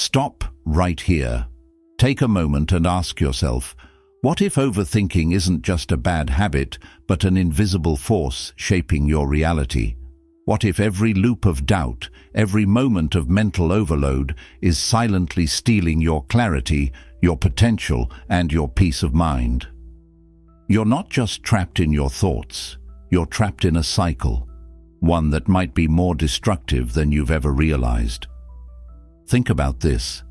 Stop right here. Take a moment and ask yourself, what if overthinking isn't just a bad habit, but an invisible force shaping your reality? What if every loop of doubt, every moment of mental overload is silently stealing your clarity, your potential, and your peace of mind? You're not just trapped in your thoughts, you're trapped in a cycle, one that might be more destructive than you've ever realized. Think about this.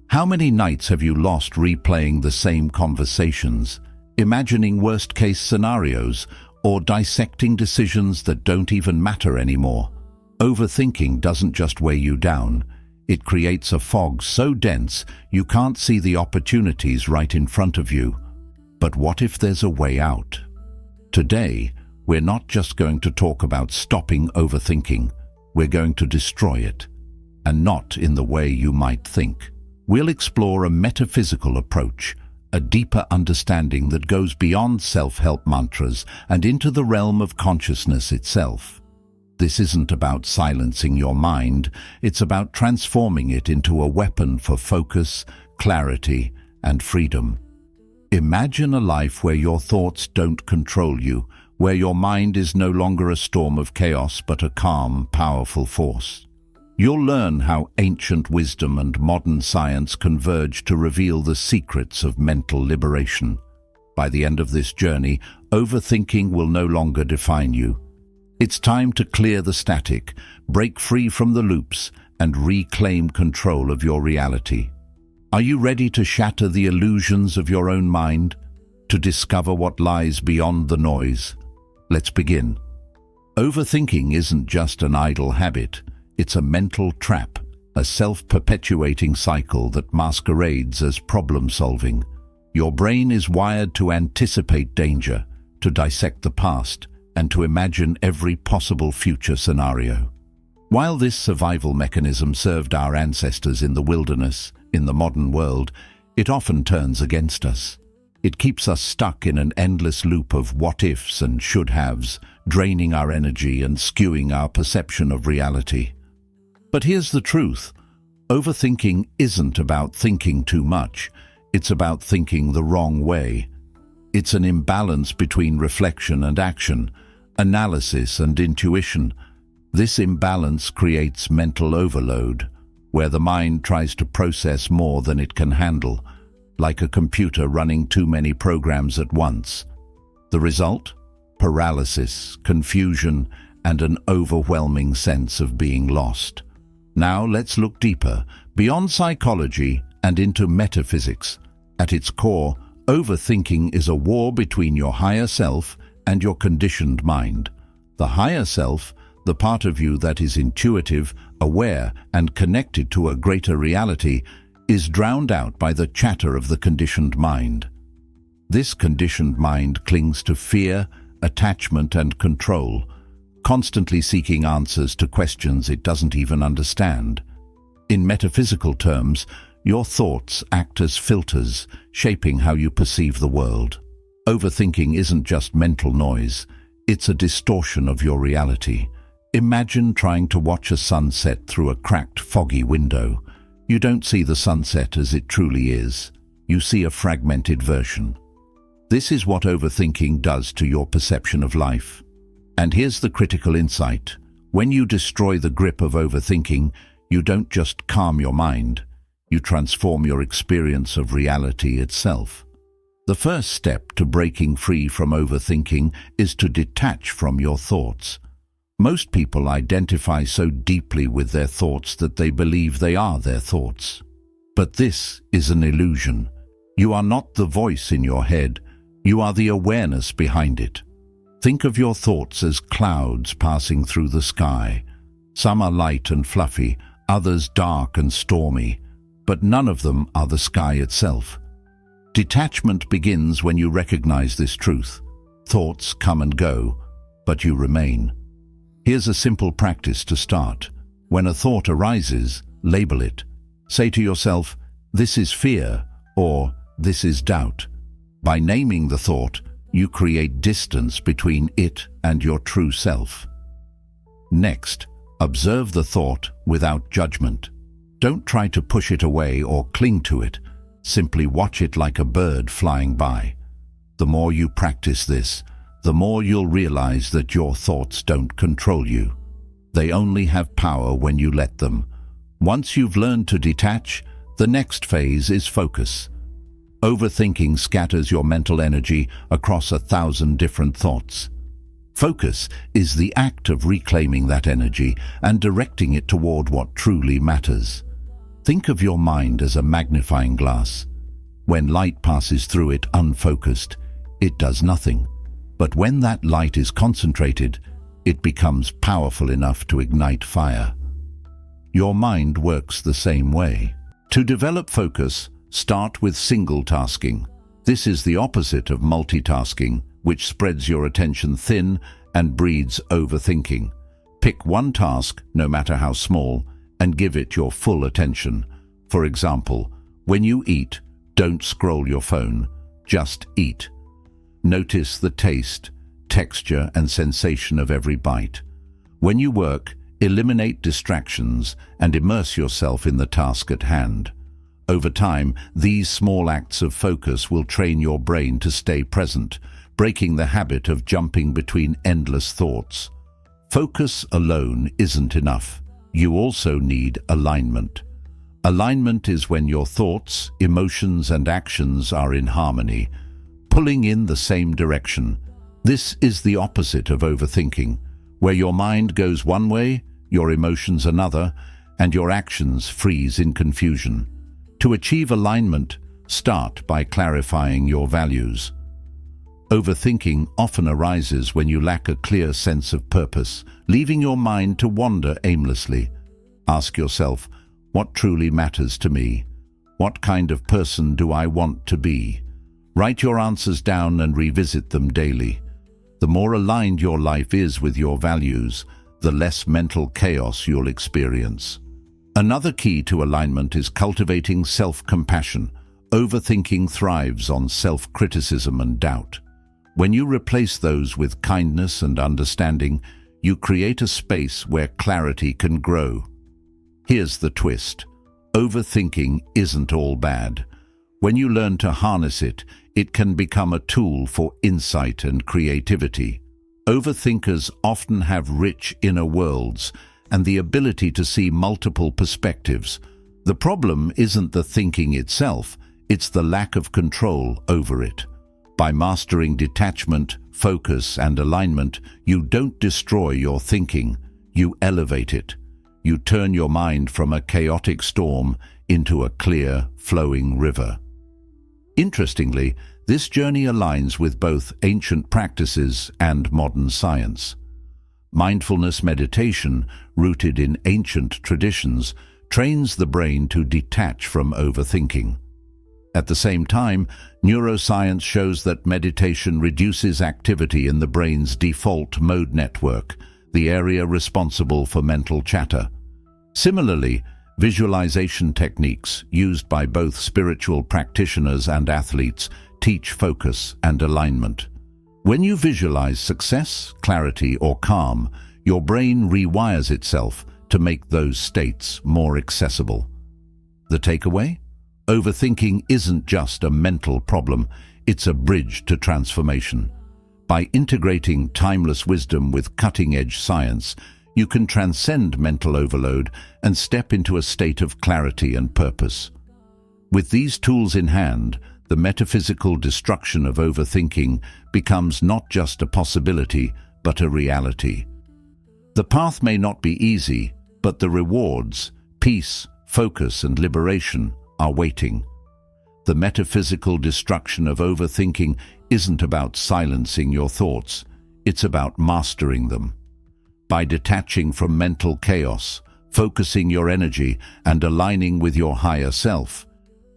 How many nights have you lost replaying the same conversations, imagining worst-case scenarios, or dissecting decisions that don't even matter anymore? Overthinking doesn't just weigh you down. It creates a fog so dense you can't see the opportunities right in front of you. But what if there's a way out? Today, we're not just going to talk about stopping overthinking. We're going to destroy it. And not in the way you might think. We'll explore a metaphysical approach, a deeper understanding that goes beyond self-help mantras and into the realm of consciousness itself. This isn't about silencing your mind, it's about transforming it into a weapon for focus, clarity, and freedom. Imagine a life where your thoughts don't control you, where your mind is no longer a storm of chaos but a calm, powerful force. You'll learn how ancient wisdom and modern science converge to reveal the secrets of mental liberation. By the end of this journey, overthinking will no longer define you. It's time to clear the static, break free from the loops, and reclaim control of your reality. Are you ready to shatter the illusions of your own mind, to discover what lies beyond the noise? Let's begin. Overthinking isn't just an idle habit. It's a mental trap, a self-perpetuating cycle that masquerades as problem-solving. Your brain is wired to anticipate danger, to dissect the past, and to imagine every possible future scenario. While this survival mechanism served our ancestors in the wilderness, in the modern world, it often turns against us. It keeps us stuck in an endless loop of what-ifs and should-haves, draining our energy and skewing our perception of reality. But here's the truth. Overthinking isn't about thinking too much. It's about thinking the wrong way. It's an imbalance between reflection and action, analysis and intuition. This imbalance creates mental overload, where the mind tries to process more than it can handle, like a computer running too many programs at once. The result? Paralysis, confusion, and an overwhelming sense of being lost. Now let's look deeper, beyond psychology and into metaphysics. At its core, overthinking is a war between your higher self and your conditioned mind. The higher self, the part of you that is intuitive, aware, and connected to a greater reality, is drowned out by the chatter of the conditioned mind. This conditioned mind clings to fear, attachment, and control, constantly seeking answers to questions it doesn't even understand. In metaphysical terms, your thoughts act as filters, shaping how you perceive the world. Overthinking isn't just mental noise, it's a distortion of your reality. Imagine trying to watch a sunset through a cracked, foggy window. You don't see the sunset as it truly is. You see a fragmented version. This is what overthinking does to your perception of life. And here's the critical insight. When you destroy the grip of overthinking, you don't just calm your mind, you transform your experience of reality itself. The first step to breaking free from overthinking is to detach from your thoughts. Most people identify so deeply with their thoughts that they believe they are their thoughts. But this is an illusion. You are not the voice in your head, you are the awareness behind it. Think of your thoughts as clouds passing through the sky. Some are light and fluffy, others dark and stormy, but none of them are the sky itself. Detachment begins when you recognize this truth. Thoughts come and go, but you remain. Here's a simple practice to start. When a thought arises, label it. Say to yourself, "This is fear," or "This is doubt." By naming the thought, you create distance between it and your true self. Next, observe the thought without judgment. Don't try to push it away or cling to it. Simply watch it like a bird flying by. The more you practice this, the more you'll realize that your thoughts don't control you. They only have power when you let them. Once you've learned to detach, the next phase is focus. Overthinking scatters your mental energy across 1,000 different thoughts. Focus is the act of reclaiming that energy and directing it toward what truly matters. Think of your mind as a magnifying glass. When light passes through it unfocused, it does nothing. But when that light is concentrated, it becomes powerful enough to ignite fire. Your mind works the same way. To develop focus, start with single tasking. This is the opposite of multitasking, which spreads your attention thin and breeds overthinking. Pick one task, no matter how small, and give it your full attention. For example, when you eat, don't scroll your phone, just eat. Notice the taste, texture, and sensation of every bite. When you work, eliminate distractions and immerse yourself in the task at hand. Over time, these small acts of focus will train your brain to stay present, breaking the habit of jumping between endless thoughts. Focus alone isn't enough. You also need alignment. Alignment is when your thoughts, emotions, and actions are in harmony, pulling in the same direction. This is the opposite of overthinking, where your mind goes one way, your emotions another, and your actions freeze in confusion. To achieve alignment, start by clarifying your values. Overthinking often arises when you lack a clear sense of purpose, leaving your mind to wander aimlessly. Ask yourself, what truly matters to me? What kind of person do I want to be? Write your answers down and revisit them daily. The more aligned your life is with your values, the less mental chaos you'll experience. Another key to alignment is cultivating self-compassion. Overthinking thrives on self-criticism and doubt. When you replace those with kindness and understanding, you create a space where clarity can grow. Here's the twist. Overthinking isn't all bad. When you learn to harness it, it can become a tool for insight and creativity. Overthinkers often have rich inner worlds and the ability to see multiple perspectives. The problem isn't the thinking itself, it's the lack of control over it. By mastering detachment, focus, and alignment, you don't destroy your thinking, you elevate it. You turn your mind from a chaotic storm into a clear, flowing river. Interestingly, this journey aligns with both ancient practices and modern science. Mindfulness meditation, rooted in ancient traditions, trains the brain to detach from overthinking. At the same time, neuroscience shows that meditation reduces activity in the brain's default mode network, the area responsible for mental chatter. Similarly, visualization techniques used by both spiritual practitioners and athletes teach focus and alignment. When you visualize success, clarity, or calm, your brain rewires itself to make those states more accessible. The takeaway? Overthinking isn't just a mental problem, it's a bridge to transformation. By integrating timeless wisdom with cutting-edge science, you can transcend mental overload and step into a state of clarity and purpose. With these tools in hand, the metaphysical destruction of overthinking becomes not just a possibility, but a reality. The path may not be easy, but the rewards, peace, focus, and liberation are waiting. The metaphysical destruction of overthinking isn't about silencing your thoughts, it's about mastering them. By detaching from mental chaos, focusing your energy, and aligning with your higher self,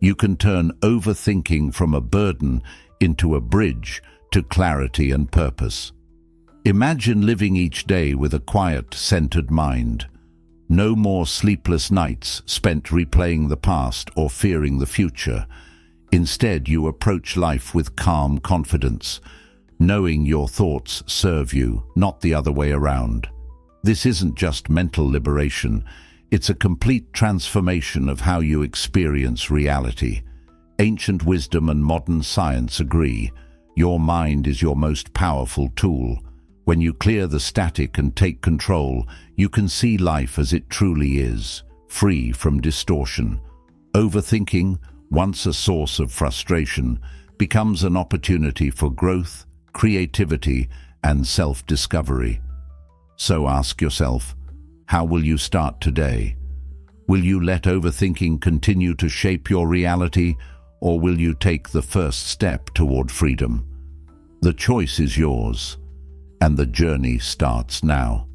you can turn overthinking from a burden into a bridge to clarity and purpose. Imagine living each day with a quiet, centered mind. No more sleepless nights spent replaying the past or fearing the future. Instead, you approach life with calm confidence, knowing your thoughts serve you, not the other way around. This isn't just mental liberation, It's a complete transformation of how you experience reality. Ancient wisdom and modern science agree. Your mind is your most powerful tool. When you clear the static and take control, you can see life as it truly is, free from distortion. Overthinking, once a source of frustration, becomes an opportunity for growth, creativity, and self-discovery. So ask yourself, how will you start today? Will you let overthinking continue to shape your reality, or will you take the first step toward freedom? The choice is yours, and the journey starts now.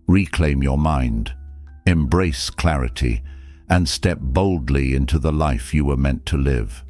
Reclaim your mind, embrace clarity, and step boldly into the life you were meant to live.